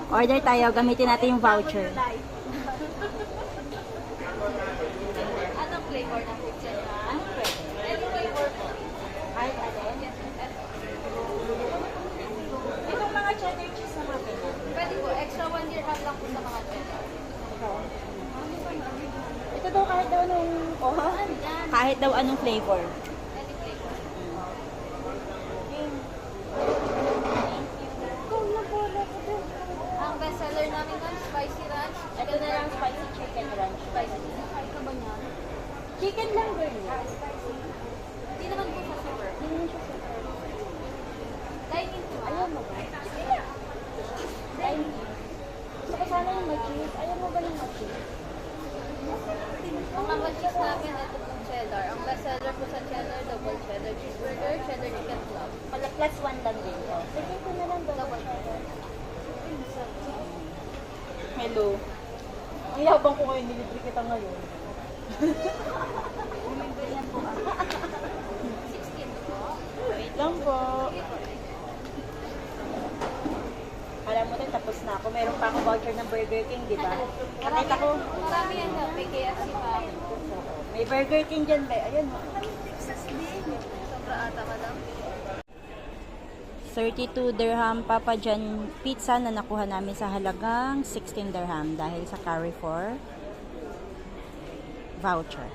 Order tayo, gamitin natin yung voucher. Anong flavor ng pizza niya? Ano pwede? Any flavor po. Ay, alin? Itong mga cheddar cheese na mga ganyan. Pwede po, extra 1 dirham lang po sa mga cheddar. Ito daw kahit daw nung... Oh, kahit daw anong flavor. Any flavor. Ang best seller namin nun, spicy ranch. Ito na lang spicy chicken ranch. Spicy chicken. Ay, ka ba niya? Chicken lang girl. Hindi naman po sa super. Hindi naman siya super. Dine-in po. Ayaw mo ba? Sige na. Dahil, gusto ko sana yung ma-cheese. Ayaw mo ba yung ma-cheese? Ang mga cheese namin, ito pong cheddar. Ang best seller po sa cheddar, double cheddar cheeseburger, cheddar chicken club. Pala plus one lang din to. Sige ko na lang double cheddar. Hello. Ang yabang ko ngayon, nilibre kita ngayon. Remember yan po 16 po. Wait lang po. Alam mo din, tapos na ako. Meron pa akong voucher ng Burger King, di ba? Nakita ko. Marami yan na. May KFC pa. May Burger King dyan ba? Ayun. Sobra ata ka lang. 32 dirham Papa John pizza na nakuha namin sa halagang 16 dirham dahil sa Carrefour voucher.